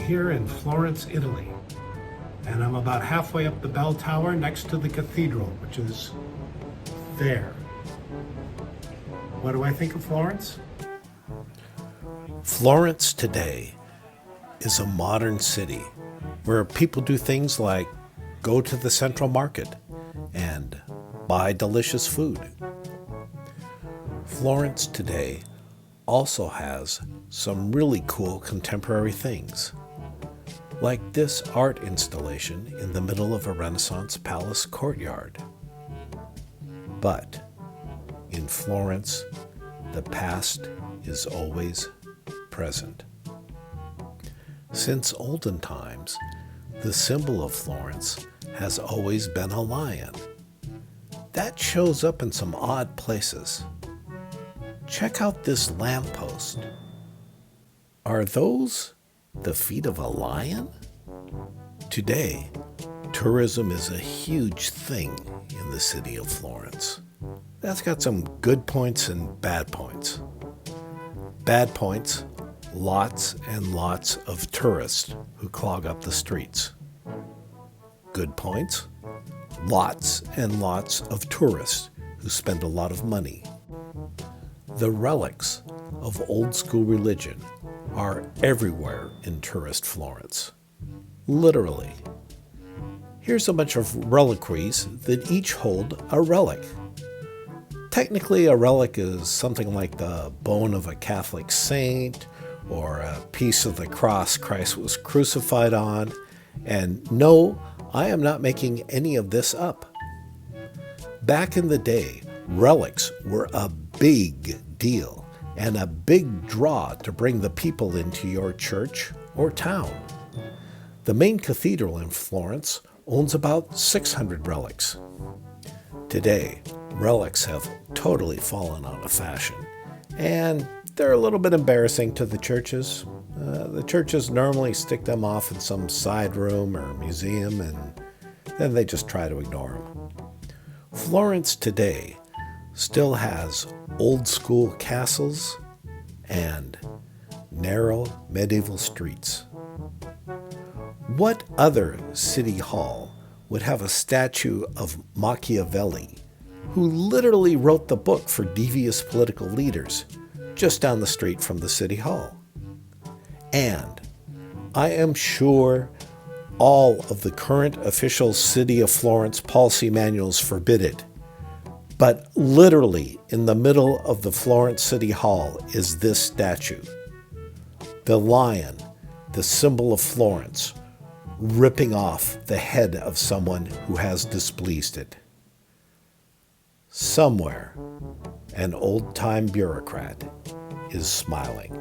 here in Florence, Italy, and I'm about halfway up the bell tower next to the cathedral, which is there. What do I think of Florence? Florence today is a modern city where people do things like go to the central market and buy delicious food. Florence today also has some really cool contemporary things, like this art installation in the middle of a Renaissance palace courtyard. But in Florence, the past is always present. Since olden times, the symbol of Florence has always been a lion. That shows up in some odd places. Check out this lamppost. Are those the feet of a lion? Today, tourism is a huge thing in the city of Florence. That's got some good points and bad points. Bad points, lots and lots of tourists who clog up the streets. Good points, lots and lots of tourists who spend a lot of money. The relics of old school religion are everywhere in tourist Florence. Literally. Here's a bunch of reliquaries that each hold a relic. Technically, a relic is something like the bone of a Catholic saint or a piece of the cross Christ was crucified on. And no, I am not making any of this up. Back in the day, relics were a big deal and a big draw to bring the people into your church or town. The main cathedral in Florence owns about 600 relics. Today, relics have totally fallen out of fashion, and they're a little bit embarrassing to the churches. The churches normally stick them off in some side room or museum, and then they just try to ignore them. Florence today still has old school castles and narrow medieval streets. What other city hall would have a statue of Machiavelli, who literally wrote the book for devious political leaders, just down the street from the city hall? And I am sure all of the current official City of Florence policy manuals forbid it. But literally in the middle of the Florence City Hall is this statue. The lion, the symbol of Florence, ripping off the head of someone who has displeased it. Somewhere, an old-time bureaucrat is smiling.